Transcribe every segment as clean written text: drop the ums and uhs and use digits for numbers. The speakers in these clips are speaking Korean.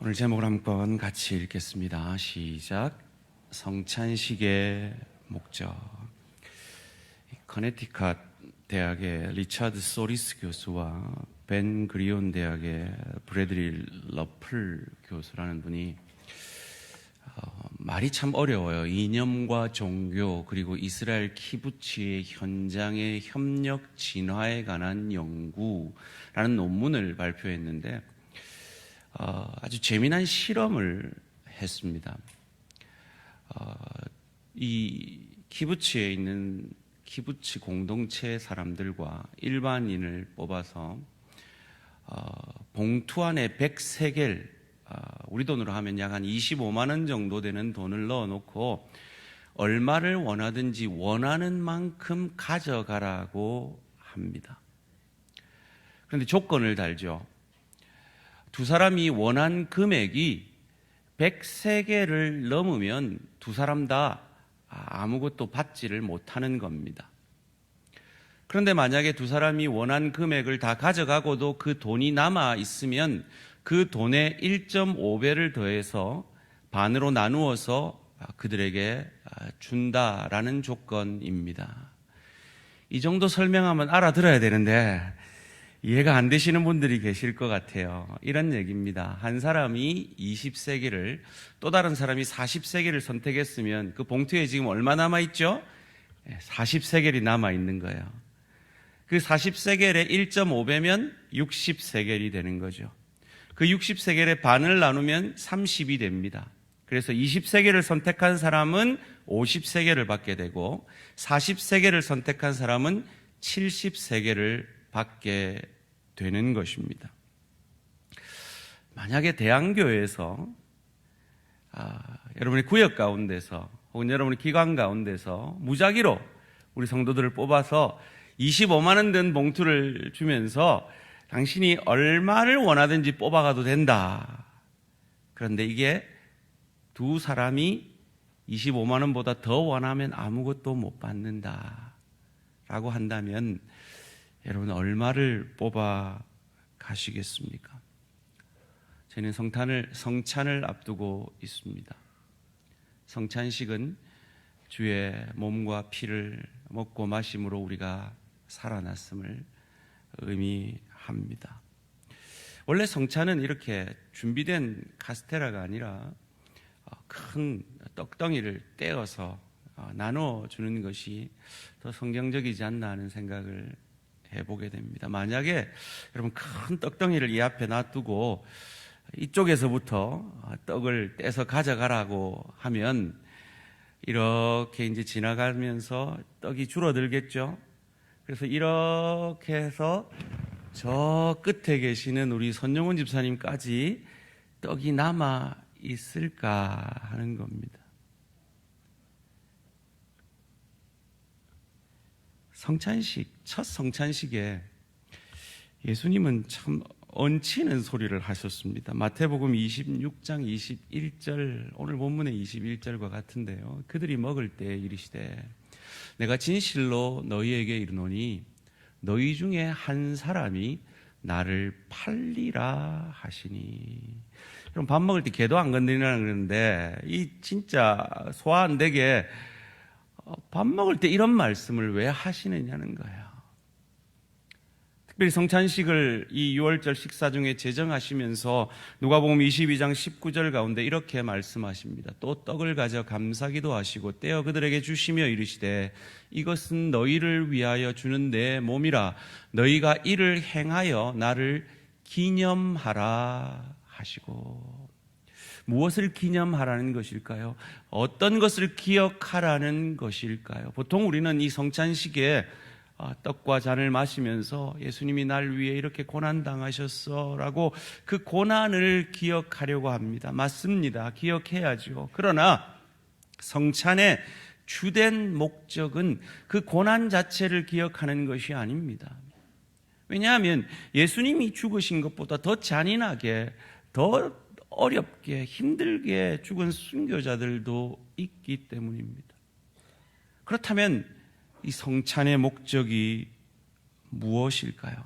오늘 제목을 한번 같이 읽겠습니다. 시작. 성찬식의 목적. 커네티컷 대학의 리차드 소리스 교수와 벤 그리온 대학의 브래드리 러플 교수라는 분이 말이 참 어려워요. 이념과 종교 그리고 이스라엘 키부츠의 현장의 협력 진화에 관한 연구라는 논문을 발표했는데 아주 재미난 실험을 했습니다. 이 키부츠에 있는 키부츠 공동체 사람들과 일반인을 뽑아서 봉투 안에 100세겔, 우리 돈으로 하면 약 한 25만 원 정도 되는 돈을 넣어놓고 얼마를 원하든지 원하는 만큼 가져가라고 합니다. 그런데 조건을 달죠. 두 사람이 원한 금액이 100세겔을 넘으면 두 사람 다 아무것도 받지를 못하는 겁니다. 그런데 만약에 두 사람이 원한 금액을 다 가져가고도 그 돈이 남아 있으면 그 돈의 1.5배를 더해서 반으로 나누어서 그들에게 준다라는 조건입니다. 이 정도 설명하면 알아들어야 되는데 이해가 안 되시는 분들이 계실 것 같아요. 이런 얘기입니다. 한 사람이 20세겔을 또 다른 사람이 40세겔을 선택했으면 그 봉투에 지금 얼마 남아있죠? 40세겔이 남아있는 거예요. 그 40세겔의 1.5배면 60세겔이 되는 거죠. 그 60세겔의 반을 나누면 30이 됩니다. 그래서 20세겔을 선택한 사람은 50세겔을 받게 되고 40세겔을 선택한 사람은 70세겔을 받게 되는 것입니다. 만약에 대한교회에서 여러분의 구역 가운데서 혹은 여러분의 기관 가운데서 무작위로 우리 성도들을 뽑아서 25만 원 든 봉투를 주면서 당신이 얼마를 원하든지 뽑아가도 된다. 그런데 이게 두 사람이 25만 원보다 더 원하면 아무것도 못 받는다 라고 한다면 여러분 얼마를 뽑아 가시겠습니까? 저희는 성찬을 앞두고 있습니다. 성찬식은 주의 몸과 피를 먹고 마심으로 우리가 살아났음을 의미합니다. 원래 성찬은 이렇게 준비된 카스테라가 아니라 큰 떡덩이를 떼어서 나눠주는 것이 더 성경적이지 않나 하는 생각을 해보게 됩니다. 만약에 여러분 큰 떡덩이를 이 앞에 놔두고 이쪽에서부터 떡을 떼서 가져가라고 하면 이렇게 이제 지나가면서 떡이 줄어들겠죠. 그래서 이렇게 해서 저 끝에 계시는 우리 손용훈 집사님까지 떡이 남아 있을까 하는 겁니다. 성찬식, 첫 성찬식에 예수님은 참 얹히는 소리를 하셨습니다. 마태복음 26장 21절, 오늘 본문의 21절과 같은데요. 그들이 먹을 때 이르시되 내가 진실로 너희에게 이르노니 너희 중에 한 사람이 나를 팔리라 하시니. 그럼 밥 먹을 때 개도 안 건드리라는 그러는데 이 진짜 소화 안 되게 밥 먹을 때 이런 말씀을 왜 하시느냐는 거예요. 특별히 성찬식을 이 6월절 식사 중에 제정하시면서 누가복음 22장 19절 가운데 이렇게 말씀하십니다. 또 떡을 가져 감사기도 하시고 떼어 그들에게 주시며 이르시되 이것은 너희를 위하여 주는 내 몸이라 너희가 이를 행하여 나를 기념하라 하시고. 무엇을 기념하라는 것일까요? 어떤 것을 기억하라는 것일까요? 보통 우리는 이 성찬식에 떡과 잔을 마시면서 예수님이 날 위해 이렇게 고난당하셨어 라고 그 고난을 기억하려고 합니다. 맞습니다. 기억해야죠. 그러나 성찬의 주된 목적은 그 고난 자체를 기억하는 것이 아닙니다. 왜냐하면 예수님이 죽으신 것보다 더 잔인하게, 더 어렵게, 힘들게 죽은 순교자들도 있기 때문입니다. 그렇다면 이 성찬의 목적이 무엇일까요?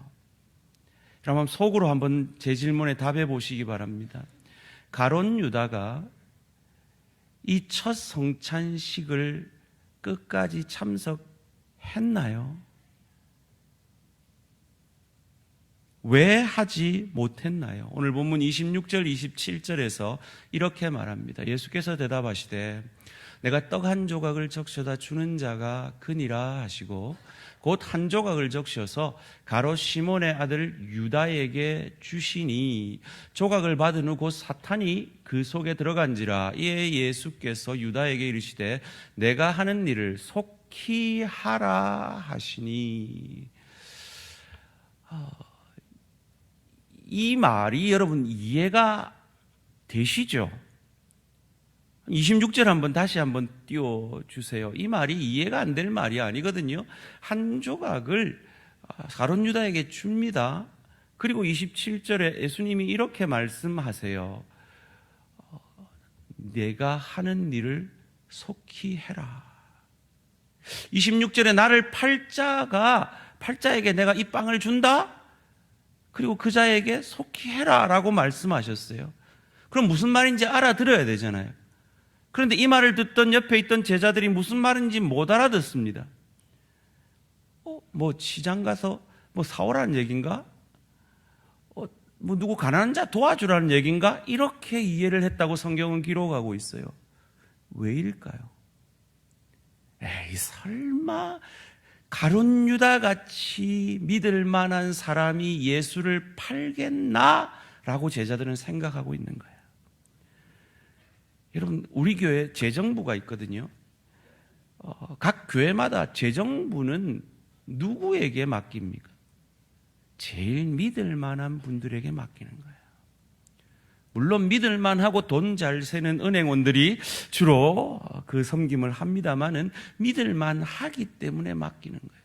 그럼 속으로 한번 제 질문에 답해 보시기 바랍니다. 가룟 유다가 이 첫 성찬식을 끝까지 참석했나요? 왜 하지 못했나요? 오늘 본문 26절 27절에서 이렇게 말합니다. 예수께서 대답하시되 내가 떡 한 조각을 적셔다 주는 자가 그니라 하시고 곧 한 조각을 적셔서 가롯 시몬의 아들 유다에게 주시니 조각을 받은 후 곧 사탄이 그 속에 들어간지라. 이에 예수께서 유다에게 이르시되 내가 하는 일을 속히 하라 하시니. 이 말이 여러분 이해가 되시죠? 26절 다시 한번 띄워주세요. 이 말이 이해가 안 될 말이 아니거든요. 한 조각을 가룟 유다에게 줍니다. 그리고 27절에 예수님이 이렇게 말씀하세요. 내가 하는 일을 속히 해라. 26절에 나를 팔자에게 내가 이 빵을 준다? 그리고 그 자에게 속히 해라 라고 말씀하셨어요. 그럼 무슨 말인지 알아들어야 되잖아요. 그런데 이 말을 듣던 옆에 있던 제자들이 무슨 말인지 못 알아듣습니다. 뭐 시장 가서 뭐 사오라는 얘기인가? 뭐 누구 가난한 자 도와주라는 얘기인가? 이렇게 이해를 했다고 성경은 기록하고 있어요. 왜일까요? 에이, 설마 가룟 유다 같이 믿을 만한 사람이 예수를 팔겠나? 라고 제자들은 생각하고 있는 거예요. 여러분, 우리 교회 재정부가 있거든요. 각 교회마다 재정부는 누구에게 맡깁니까? 제일 믿을 만한 분들에게 맡기는 거예요. 물론 믿을 만하고 돈 잘 세는 은행원들이 주로 그 섬김을 합니다마는 믿을 만하기 때문에 맡기는 거예요.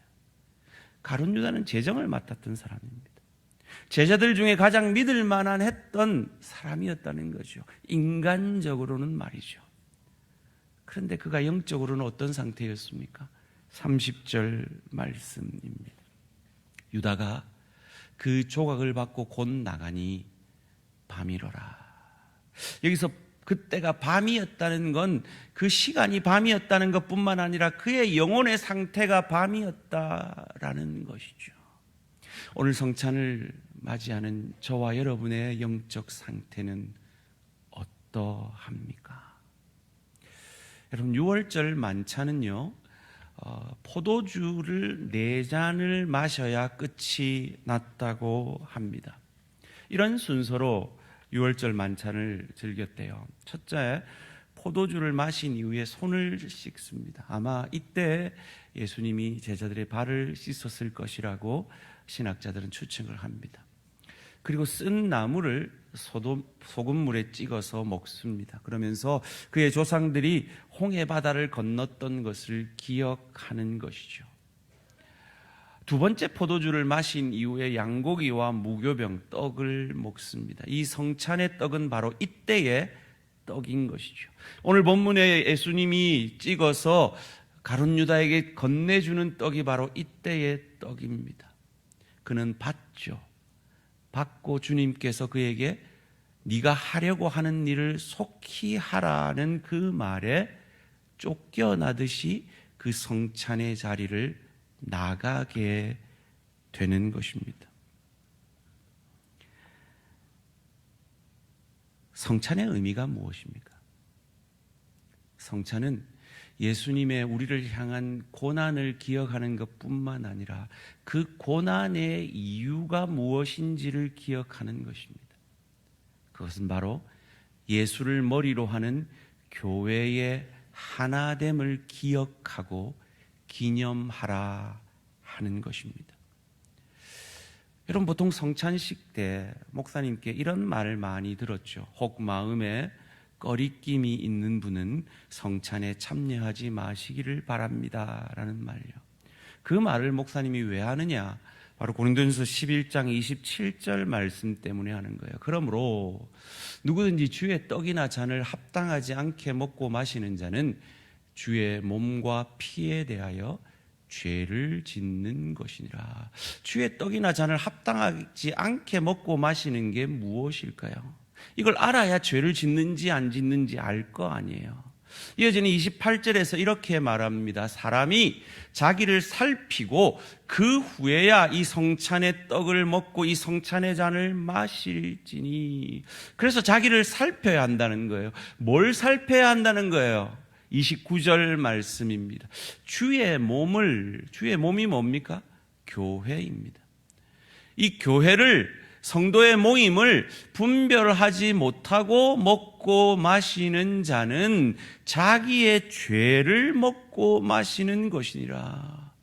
가룟 유다는 재정을 맡았던 사람입니다. 제자들 중에 가장 믿을 만한 했던 사람이었다는 거죠. 인간적으로는 말이죠. 그런데 그가 영적으로는 어떤 상태였습니까? 30절 말씀입니다. 유다가 그 조각을 받고 곧 나가니 밤이로라. 여기서 그때가 밤이었다는 건 그 시간이 밤이었다는 것뿐만 아니라 그의 영혼의 상태가 밤이었다라는 것이죠. 오늘 성찬을 맞이하는 저와 여러분의 영적 상태는 어떠합니까? 여러분, 6월절 만찬은요, 포도주를 4잔을 마셔야 끝이 났다고 합니다. 이런 순서로 6월절 만찬을 즐겼대요. 첫째, 포도주를 마신 이후에 손을 씻습니다. 아마 이때 예수님이 제자들의 발을 씻었을 것이라고 신학자들은 추측을 합니다. 그리고 쓴 나물을 소금물에 찍어서 먹습니다. 그러면서 그의 조상들이 홍해 바다를 건넜던 것을 기억하는 것이죠. 두 번째 포도주를 마신 이후에 양고기와 무교병, 떡을 먹습니다. 이 성찬의 떡은 바로 이때의 떡인 것이죠. 오늘 본문에 예수님이 찍어서 가룟 유다에게 건네주는 떡이 바로 이때의 떡입니다. 그는 받죠. 받고 주님께서 그에게 네가 하려고 하는 일을 속히 하라는 그 말에 쫓겨나듯이 그 성찬의 자리를 나가게 되는 것입니다. 성찬의 의미가 무엇입니까? 성찬은 예수님의 우리를 향한 고난을 기억하는 것뿐만 아니라 그 고난의 이유가 무엇인지를 기억하는 것입니다. 그것은 바로 예수를 머리로 하는 교회의 하나됨을 기억하고 기념하라 하는 것입니다. 여러분, 보통 성찬식 때 목사님께 이런 말을 많이 들었죠. 혹 마음에 꺼리낌이 있는 분은 성찬에 참여하지 마시기를 바랍니다 라는 말이요. 그 말을 목사님이 왜 하느냐? 바로 고린도전서 11장 27절 말씀 때문에 하는 거예요. 그러므로 누구든지 주의 떡이나 잔을 합당하지 않게 먹고 마시는 자는 주의 몸과 피에 대하여 죄를 짓는 것이니라. 주의 떡이나 잔을 합당하지 않게 먹고 마시는 게 무엇일까요? 이걸 알아야 죄를 짓는지 안 짓는지 알 거 아니에요. 이어지는 28절에서 이렇게 말합니다. 사람이 자기를 살피고 그 후에야 이 성찬의 떡을 먹고 이 성찬의 잔을 마실지니. 그래서 자기를 살펴야 한다는 거예요. 뭘 살펴야 한다는 거예요? 29절 말씀입니다. 주의 몸이 뭡니까? 교회입니다. 이 교회를, 성도의 모임을 분별하지 못하고 먹고 마시는 자는 자기의 죄를 먹고 마시는 것이니라.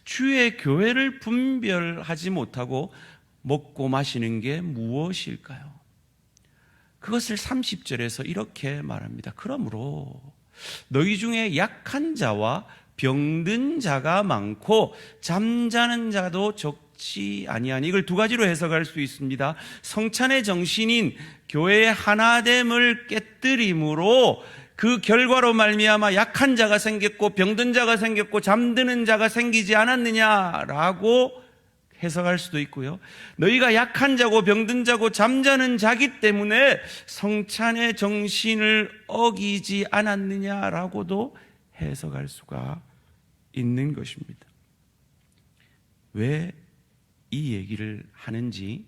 주의 교회를 분별하지 못하고 먹고 마시는 게 무엇일까요? 그것을 30절에서 이렇게 말합니다. 그러므로 너희 중에 약한 자와 병든 자가 많고 잠자는 자도 적지 아니하니. 이걸 두 가지로 해석할 수 있습니다. 성찬의 정신인 교회의 하나됨을 깨뜨림으로 그 결과로 말미암아 약한 자가 생겼고 병든 자가 생겼고 잠드는 자가 생기지 않았느냐라고 해석할 수도 있고요. 너희가 약한 자고 병든 자고 잠자는 자기 때문에 성찬의 정신을 어기지 않았느냐라고도 해석할 수가 있는 것입니다. 왜 이 얘기를 하는지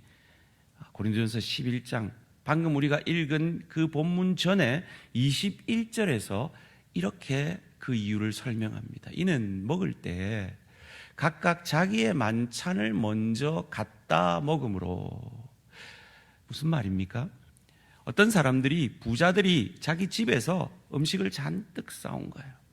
고린도전서 11장, 방금 우리가 읽은 그 본문 전에 21절에서 이렇게 그 이유를 설명합니다. 이는 먹을 때 각각 자기의 만찬을 먼저 갖다 먹으므로. 무슨 말입니까? 어떤 사람들이, 부자들이 자기 집에서 음식을 잔뜩 싸온 거예요.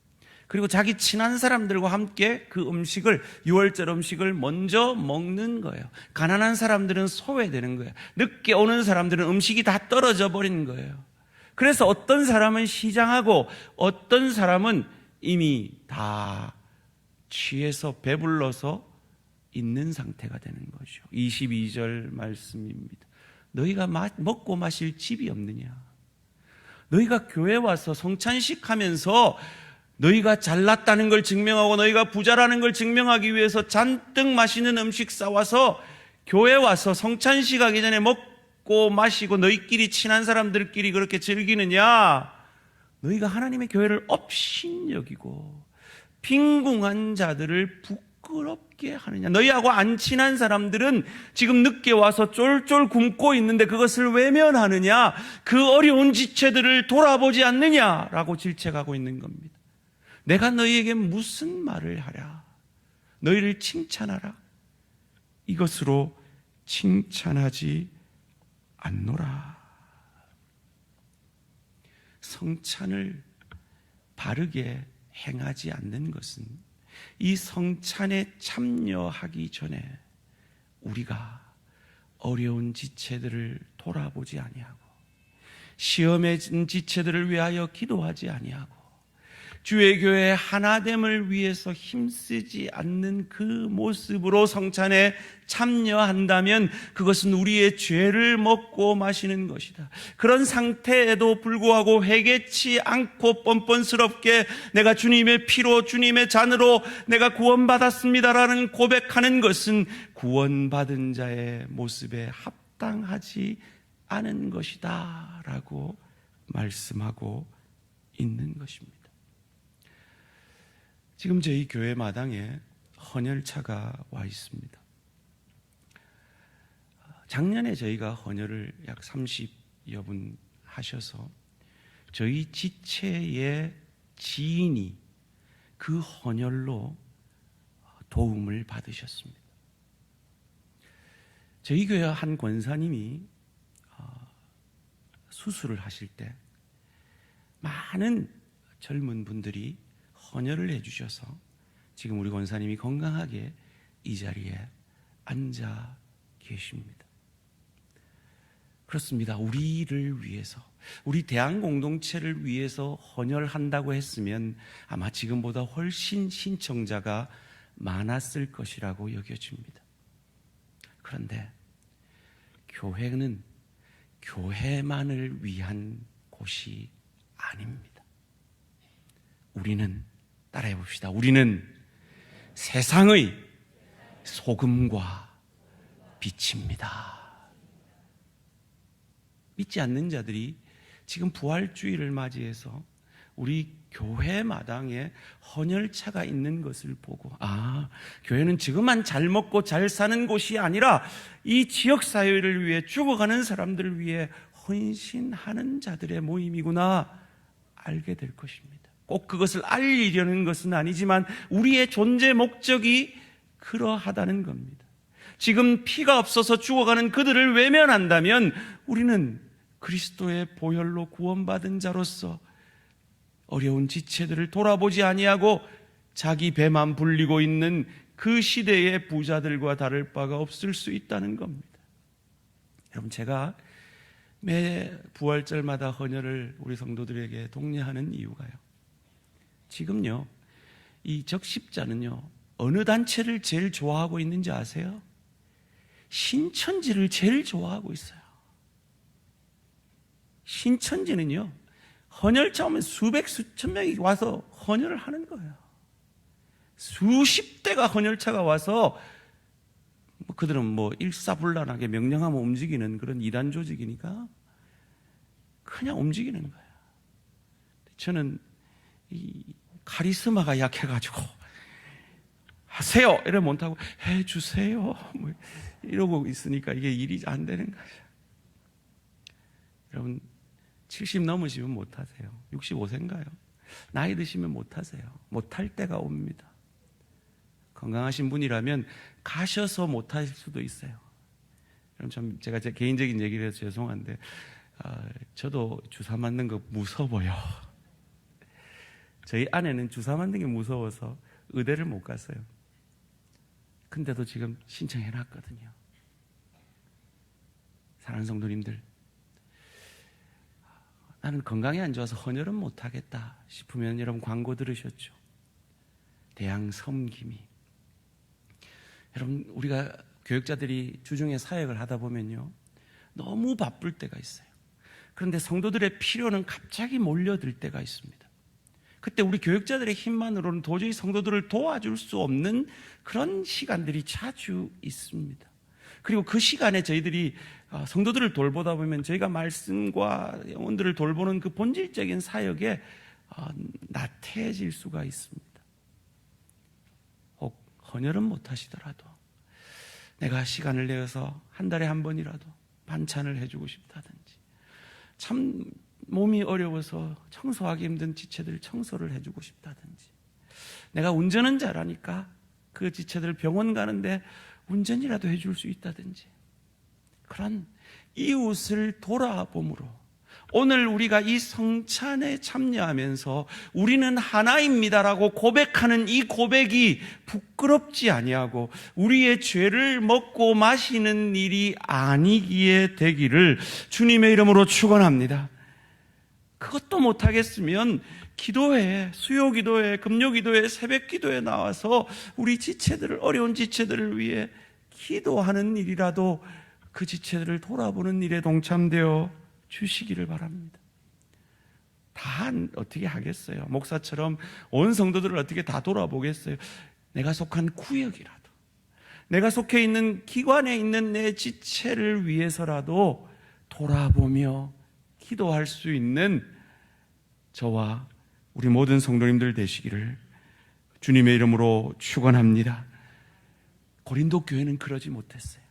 그리고 자기 친한 사람들과 함께 그 음식을, 유월절 음식을 먼저 먹는 거예요. 가난한 사람들은 소외되는 거예요. 늦게 오는 사람들은 음식이 다 떨어져 버리는 거예요. 그래서 어떤 사람은 시장하고 어떤 사람은 이미 다 취해서 배불러서 있는 상태가 되는 거죠. 22절 말씀입니다. 너희가 먹고 마실 집이 없느냐? 너희가 교회 와서 성찬식 하면서 너희가 잘났다는 걸 증명하고 너희가 부자라는 걸 증명하기 위해서 잔뜩 맛있는 음식 싸와서 교회 와서 성찬식 하기 전에 먹고 마시고 너희끼리 친한 사람들끼리 그렇게 즐기느냐? 너희가 하나님의 교회를 업신여기고 빈궁한 자들을 부끄럽게 하느냐? 너희하고 안 친한 사람들은 지금 늦게 와서 쫄쫄 굶고 있는데 그것을 외면하느냐? 그 어려운 지체들을 돌아보지 않느냐라고 질책하고 있는 겁니다. 내가 너희에게 무슨 말을 하랴? 너희를 칭찬하라? 이것으로 칭찬하지 않노라. 성찬을 바르게 행하지 않는 것은 이 성찬에 참여하기 전에 우리가 어려운 지체들을 돌아보지 아니하고 시험의 지체들을 위하여 기도하지 아니하고 주의 교회의 하나됨을 위해서 힘쓰지 않는 그 모습으로 성찬에 참여한다면 그것은 우리의 죄를 먹고 마시는 것이다. 그런 상태에도 불구하고 회개치 않고 뻔뻔스럽게 내가 주님의 피로 주님의 잔으로 내가 구원받았습니다라는 고백하는 것은 구원받은 자의 모습에 합당하지 않은 것이다 라고 말씀하고 있는 것입니다. 지금 저희 교회 마당에 헌혈차가 와 있습니다. 작년에 저희가 헌혈을 약 30여 분 하셔서 저희 지체의 지인이 그 헌혈로 도움을 받으셨습니다. 저희 교회 한 권사님이 수술을 하실 때 많은 젊은 분들이 헌혈을 해주셔서 지금 우리 권사님이 건강하게 이 자리에 앉아 계십니다. 그렇습니다. 우리를 위해서, 우리 대한 공동체를 위해서 헌혈한다고 했으면 아마 지금보다 훨씬 신청자가 많았을 것이라고 여겨집니다. 그런데 교회는 교회만을 위한 곳이 아닙니다. 우리는, 따라해 봅시다. 우리는 세상의 소금과 빛입니다. 믿지 않는 자들이 지금 부활주의를 맞이해서 우리 교회 마당에 헌혈차가 있는 것을 보고, 교회는 지금만 잘 먹고 잘 사는 곳이 아니라 이 지역사회를 위해, 죽어가는 사람들을 위해 헌신하는 자들의 모임이구나 알게 될 것입니다. 꼭 그것을 알리려는 것은 아니지만 우리의 존재 목적이 그러하다는 겁니다. 지금 피가 없어서 죽어가는 그들을 외면한다면 우리는 그리스도의 보혈로 구원받은 자로서 어려운 지체들을 돌아보지 아니하고 자기 배만 불리고 있는 그 시대의 부자들과 다를 바가 없을 수 있다는 겁니다. 여러분, 제가 매 부활절마다 헌혈을 우리 성도들에게 독려하는 이유가요, 지금요, 이 적십자는요, 어느 단체를 제일 좋아하고 있는지 아세요? 신천지를 제일 좋아하고 있어요. 신천지는요, 헌혈차 오면 수백, 수천 명이 와서 헌혈을 하는 거예요. 수십 대가 헌혈차가 와서, 그들은 일사불란하게 명령하면 움직이는 그런 이단 조직이니까 그냥 움직이는 거예요. 저는 이 카리스마가 약해가지고 하세요 이래 못하고 해주세요 이러고 있으니까 이게 일이 안 되는 거예요. 여러분, 70 넘으시면 못하세요. 65세인가요? 나이 드시면 못하세요. 못할 때가 옵니다. 건강하신 분이라면 가셔서 못할 수도 있어요. 그럼 제가 제 개인적인 얘기를 해서 죄송한데, 저도 주사 맞는 거 무서워요. 저희 아내는 주사 맞는 게 무서워서 의대를 못 갔어요. 근데도 지금 신청해놨거든요. 사랑하는 성도님들, 나는 건강이 안 좋아서 헌혈은 못하겠다 싶으면 여러분 광고 들으셨죠? 대양섬김이. 여러분, 우리가 교육자들이 주중에 사역을 하다 보면요, 너무 바쁠 때가 있어요. 그런데 성도들의 필요는 갑자기 몰려들 때가 있습니다. 그때 우리 교육자들의 힘만으로는 도저히 성도들을 도와줄 수 없는 그런 시간들이 자주 있습니다. 그리고 그 시간에 저희들이 성도들을 돌보다 보면 저희가 말씀과 영혼들을 돌보는 그 본질적인 사역에 나태해질 수가 있습니다. 혹 헌혈은 못하시더라도 내가 시간을 내어서 한 달에 한 번이라도 반찬을 해주고 싶다든지, 참 몸이 어려워서 청소하기 힘든 지체들 청소를 해주고 싶다든지, 내가 운전은 잘하니까 그 지체들 병원 가는데 운전이라도 해줄 수 있다든지, 그런 이웃을 돌아봄으로 오늘 우리가 이 성찬에 참여하면서 우리는 하나입니다라고 고백하는 이 고백이 부끄럽지 아니하고 우리의 죄를 먹고 마시는 일이 아니기에 되기를 주님의 이름으로 축원합니다. 그것도 못하겠으면 기도회, 수요기도회, 금요기도회, 새벽기도에 나와서 우리 지체들을, 어려운 지체들을 위해 기도하는 일이라도 그 지체들을 돌아보는 일에 동참되어 주시기를 바랍니다. 다 어떻게 하겠어요? 목사처럼 온 성도들을 어떻게 다 돌아보겠어요? 내가 속한 구역이라도, 내가 속해 있는 기관에 있는 내 지체를 위해서라도 돌아보며 기도할 수 있는 저와 우리 모든 성도님들 되시기를 주님의 이름으로 축원합니다. 고린도 교회는 그러지 못했어요.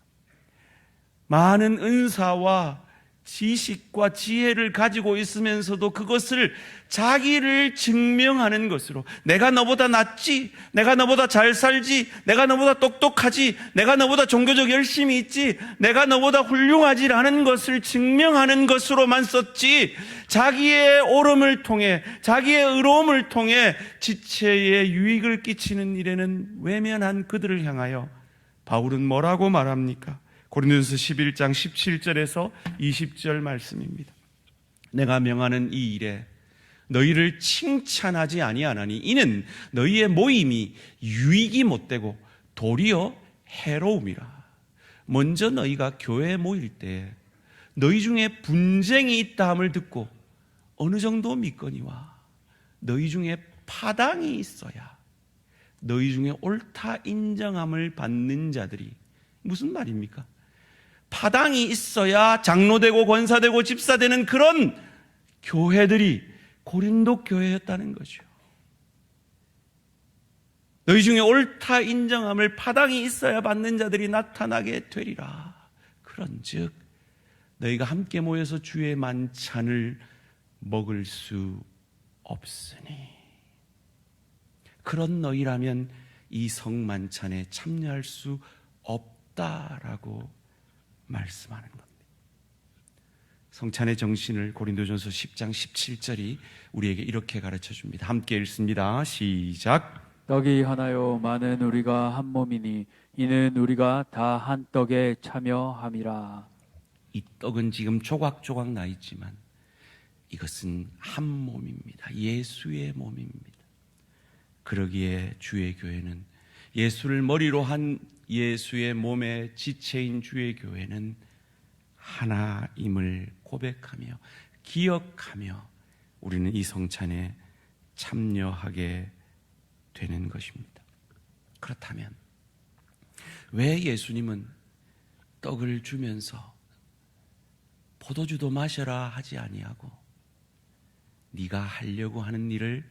많은 은사와 지식과 지혜를 가지고 있으면서도 그것을 자기를 증명하는 것으로, 내가 너보다 낫지, 내가 너보다 잘 살지, 내가 너보다 똑똑하지, 내가 너보다 종교적 열심이 있지, 내가 너보다 훌륭하지라는 것을 증명하는 것으로만 썼지, 자기의 옳음을 통해, 자기의 의로움을 통해 지체에 유익을 끼치는 일에는 외면한 그들을 향하여 바울은 뭐라고 말합니까? 고린도전서 11장 17절에서 20절 말씀입니다. 내가 명하는 이 일에 너희를 칭찬하지 아니하나니 이는 너희의 모임이 유익이 못되고 도리어 해로움이라. 먼저 너희가 교회에 모일 때 너희 중에 분쟁이 있다함을 듣고 어느 정도 믿거니와 너희 중에 파당이 있어야 너희 중에 옳다 인정함을 받는 자들이, 무슨 말입니까? 파당이 있어야 장로되고 권사되고 집사되는 그런 교회들이 고린도 교회였다는 거죠. 너희 중에 옳다 인정함을 파당이 있어야 받는 자들이 나타나게 되리라. 그런즉 너희가 함께 모여서 주의 만찬을 먹을 수 없으니, 그런 너희라면 이 성만찬에 참여할 수 없다라고 말씀하는 겁니다. 성찬의 정신을 고린도전서 10장 17절이 우리에게 이렇게 가르쳐 줍니다. 함께 읽습니다. 시작. 떡이 하나요 많은 우리가 한 몸이니 이는 우리가 다 한 떡에 참여함이라. 이 떡은 지금 조각조각 나 있지만 이것은 한 몸입니다. 예수의 몸입니다. 그러기에 주의 교회는, 예수를 머리로 한 예수의 몸의 지체인 주의 교회는 하나임을 고백하며 기억하며 우리는 이 성찬에 참여하게 되는 것입니다. 그렇다면 왜 예수님은 떡을 주면서 포도주도 마셔라 하지 아니하고 네가 하려고 하는 일을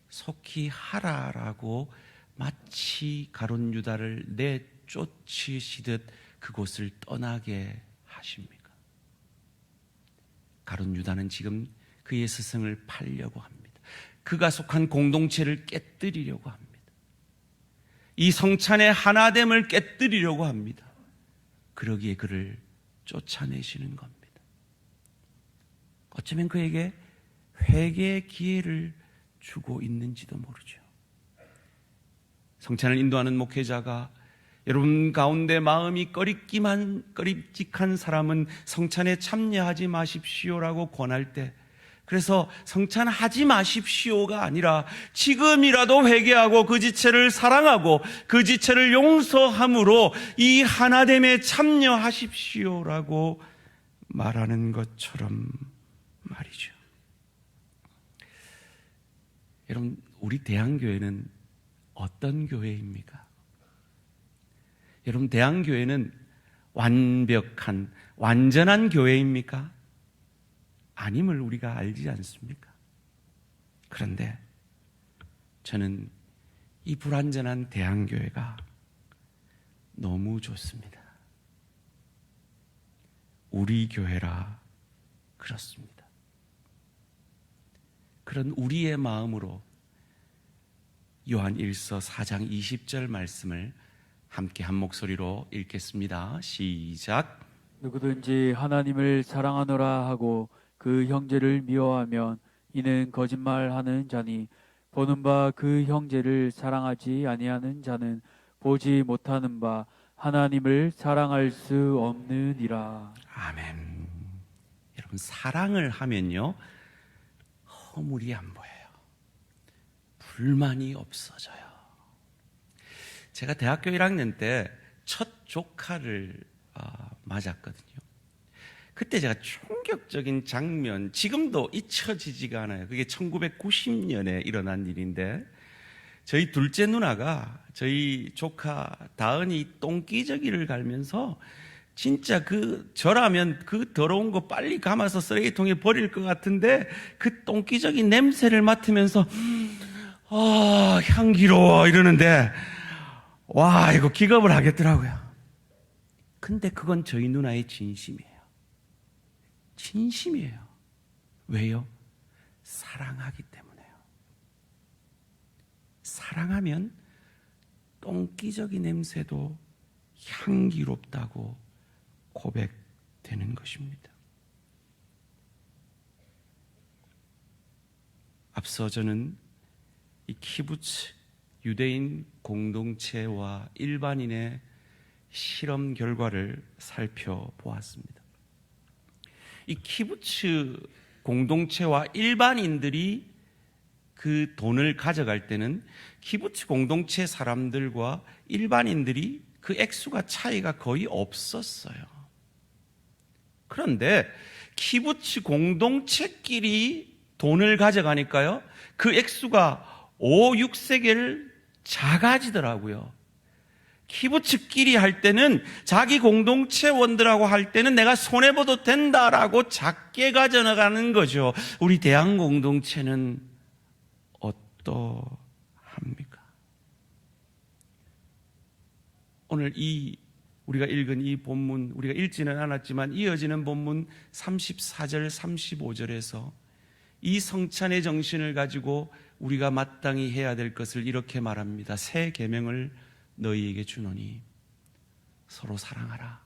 속히 하라라고 마치 가룟 유다를 내쫓으시듯 그곳을 떠나게 하십니까? 가룟 유다는 지금 그의 스승을 팔려고 합니다. 그가 속한 공동체를 깨뜨리려고 합니다. 이 성찬의 하나됨을 깨뜨리려고 합니다. 그러기에 그를 쫓아내시는 겁니다. 어쩌면 그에게 회개의 기회를 주고 있는지도 모르죠. 성찬을 인도하는 목회자가 여러분 가운데 마음이 꺼림직한 사람은 성찬에 참여하지 마십시오라고 권할 때, 그래서 성찬하지 마십시오가 아니라 지금이라도 회개하고 그 지체를 사랑하고 그 지체를 용서함으로 이 하나됨에 참여하십시오라고 말하는 것처럼 말이죠. 여러분, 우리 대한교회는 어떤 교회입니까? 여러분, 대한교회는 완벽한, 완전한 교회입니까? 아님을 우리가 알지 않습니까? 그런데 저는 이 불완전한 대한교회가 너무 좋습니다. 우리 교회라 그렇습니다. 그런 우리의 마음으로 요한 1서 4장 20절 말씀을 함께 한 목소리로 읽겠습니다. 시작. 누구든지 하나님을 사랑하노라 하고 그 형제를 미워하면 이는 거짓말하는 자니 보는 바 그 형제를 사랑하지 아니하는 자는 보지 못하는 바 하나님을 사랑할 수 없느니라. 아멘. 여러분, 사랑을 하면요 허물이 안 보여요. 불만이 없어져요. 제가 대학교 1학년 때 첫 조카를 맞았거든요. 그때 제가 충격적인 장면, 지금도 잊혀지지가 않아요. 그게 1990년에 일어난 일인데, 저희 둘째 누나가 저희 조카 다은이 똥기저귀를 갈면서 진짜 저라면 그 더러운 거 빨리 감아서 쓰레기통에 버릴 것 같은데 그 똥기저귀 냄새를 맡으면서 향기로워 이러는데, 와, 이거 기겁을 하겠더라고요. 근데 그건 저희 누나의 진심이에요. 진심이에요. 왜요? 사랑하기 때문에요. 사랑하면 똥기저귀 냄새도 향기롭다고 고백되는 것입니다. 앞서 저는 이 키부츠 유대인 공동체와 일반인의 실험 결과를 살펴보았습니다. 이 키부츠 공동체와 일반인들이 그 돈을 가져갈 때는 키부츠 공동체 사람들과 일반인들이 그 액수가 차이가 거의 없었어요. 그런데 키부츠 공동체끼리 돈을 가져가니까요, 그 액수가 5, 6세겔 작아지더라고요. 키부츠끼리 할 때는, 자기 공동체원들하고 할 때는 내가 손해봐도 된다라고 작게 가져나가는 거죠. 우리 대학 공동체는 어떠합니까? 오늘 우리가 읽은 이 본문, 우리가 읽지는 않았지만 이어지는 본문 34절 35절에서 이 성찬의 정신을 가지고 우리가 마땅히 해야 될 것을 이렇게 말합니다. 새 계명을 너희에게 주노니 서로 사랑하라.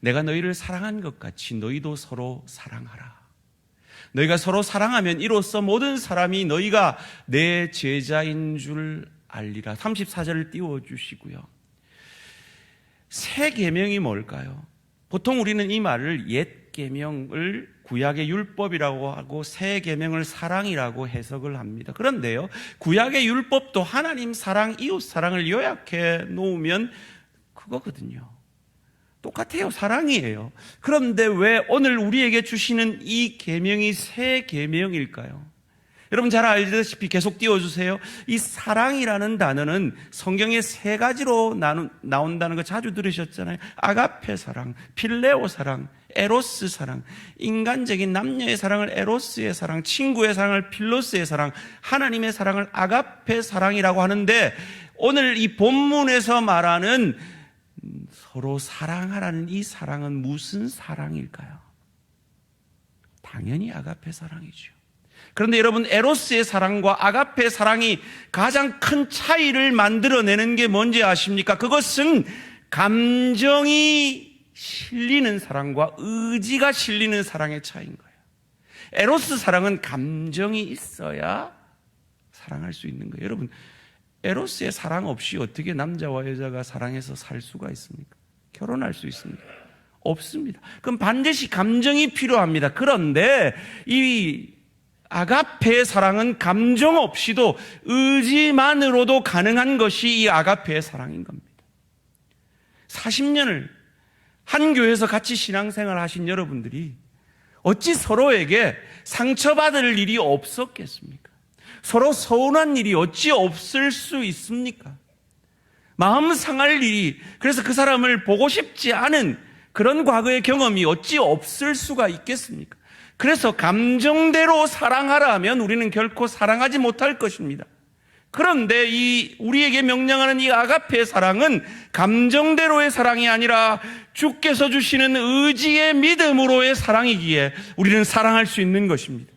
내가 너희를 사랑한 것 같이 너희도 서로 사랑하라. 너희가 서로 사랑하면 이로써 모든 사람이 너희가 내 제자인 줄 알리라. 34절을 띄워주시고요. 새 계명이 뭘까요? 보통 우리는 이 말을 옛 계명을 구약의 율법이라고 하고 새 계명을 사랑이라고 해석을 합니다. 그런데요, 구약의 율법도 하나님 사랑, 이웃 사랑을 요약해 놓으면 그거거든요. 똑같아요. 사랑이에요. 그런데 왜 오늘 우리에게 주시는 이 계명이 새 계명일까요? 여러분 잘 알다시피 계속 띄워주세요. 이 사랑이라는 단어는 성경에 세 가지로 나온다는 거 자주 들으셨잖아요. 아가페 사랑, 필레오 사랑, 에로스 사랑. 인간적인 남녀의 사랑을 에로스의 사랑, 친구의 사랑을 필로스의 사랑, 하나님의 사랑을 아가페 사랑이라고 하는데, 오늘 이 본문에서 말하는 서로 사랑하라는 이 사랑은 무슨 사랑일까요? 당연히 아가페 사랑이죠. 그런데 여러분, 에로스의 사랑과 아가페 사랑이 가장 큰 차이를 만들어내는 게 뭔지 아십니까? 그것은 감정이 실리는 사랑과 의지가 실리는 사랑의 차이인 거예요. 에로스 사랑은 감정이 있어야 사랑할 수 있는 거예요. 여러분, 에로스의 사랑 없이 어떻게 남자와 여자가 사랑해서 살 수가 있습니까? 결혼할 수 있습니까? 없습니다. 그럼 반드시 감정이 필요합니다. 그런데 이 아가페의 사랑은 감정 없이도 의지만으로도 가능한 것이 이 아가페의 사랑인 겁니다. 40년을 한 교회에서 같이 신앙생활 하신 여러분들이 어찌 서로에게 상처받을 일이 없었겠습니까? 서로 서운한 일이 어찌 없을 수 있습니까? 마음 상할 일이, 그래서 그 사람을 보고 싶지 않은 그런 과거의 경험이 어찌 없을 수가 있겠습니까? 그래서 감정대로 사랑하라 하면 우리는 결코 사랑하지 못할 것입니다. 그런데 우리에게 명령하는 이 아가페의 사랑은 감정대로의 사랑이 아니라 주께서 주시는 의지의 믿음으로의 사랑이기에 우리는 사랑할 수 있는 것입니다.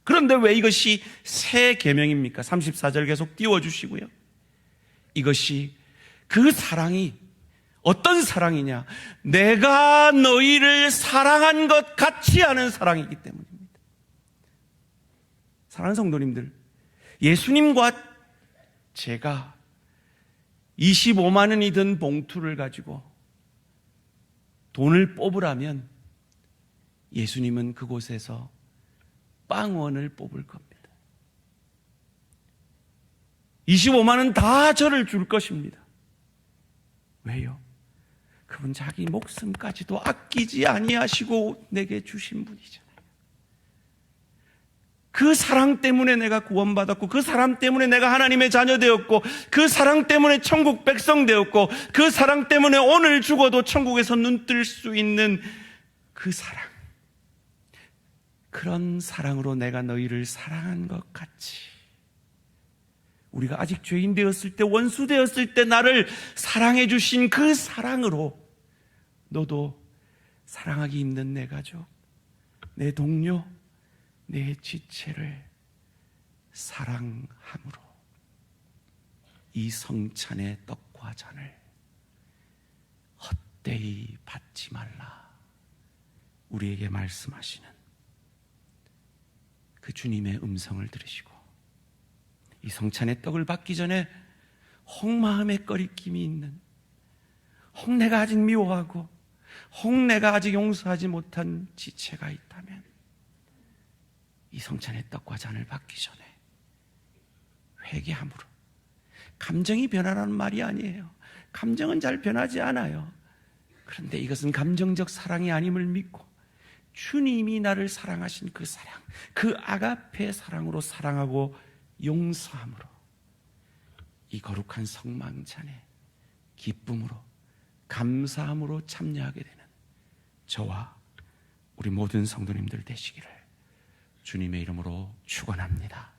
그런데 왜 이것이 새 계명입니까? 34절 계속 띄워주시고요. 이것이 그 사랑이 어떤 사랑이냐? 내가 너희를 사랑한 것 같이 하는 사랑이기 때문입니다. 사랑하는 성도님들, 예수님과 제가 25만 원이 든 봉투를 가지고 돈을 뽑으라면 예수님은 그곳에서 빵원을 뽑을 겁니다. 25만 원 다 저를 줄 것입니다. 왜요? 그분 자기 목숨까지도 아끼지 아니하시고 내게 주신 분이잖아요. 그 사랑 때문에 내가 구원받았고, 그 사랑 때문에 내가 하나님의 자녀 되었고, 그 사랑 때문에 천국 백성 되었고, 그 사랑 때문에 오늘 죽어도 천국에서 눈 뜰 수 있는 그 사랑, 그런 사랑으로 내가 너희를 사랑한 것 같이, 우리가 아직 죄인 되었을 때, 원수 되었을 때 나를 사랑해 주신 그 사랑으로 너도 사랑하기 힘든 내 가족, 내 동료, 내 지체를 사랑함으로 이 성찬의 떡과 잔을 헛되이 받지 말라, 우리에게 말씀하시는 그 주님의 음성을 들으시고, 이 성찬의 떡을 받기 전에 혹 마음에 꺼리낌이 있는, 혹 내가 아직 미워하고 혹 내가 아직 용서하지 못한 지체가 있다면 이 성찬의 떡과 잔을 받기 전에 회개함으로, 감정이 변하라는 말이 아니에요. 감정은 잘 변하지 않아요. 그런데 이것은 감정적 사랑이 아님을 믿고 주님이 나를 사랑하신 그 사랑, 그 아가페 사랑으로 사랑하고 용서함으로 이 거룩한 성망잔에 기쁨으로 감사함으로 참여하게 되는 저와 우리 모든 성도님들 되시기를 주님의 이름으로 축원합니다.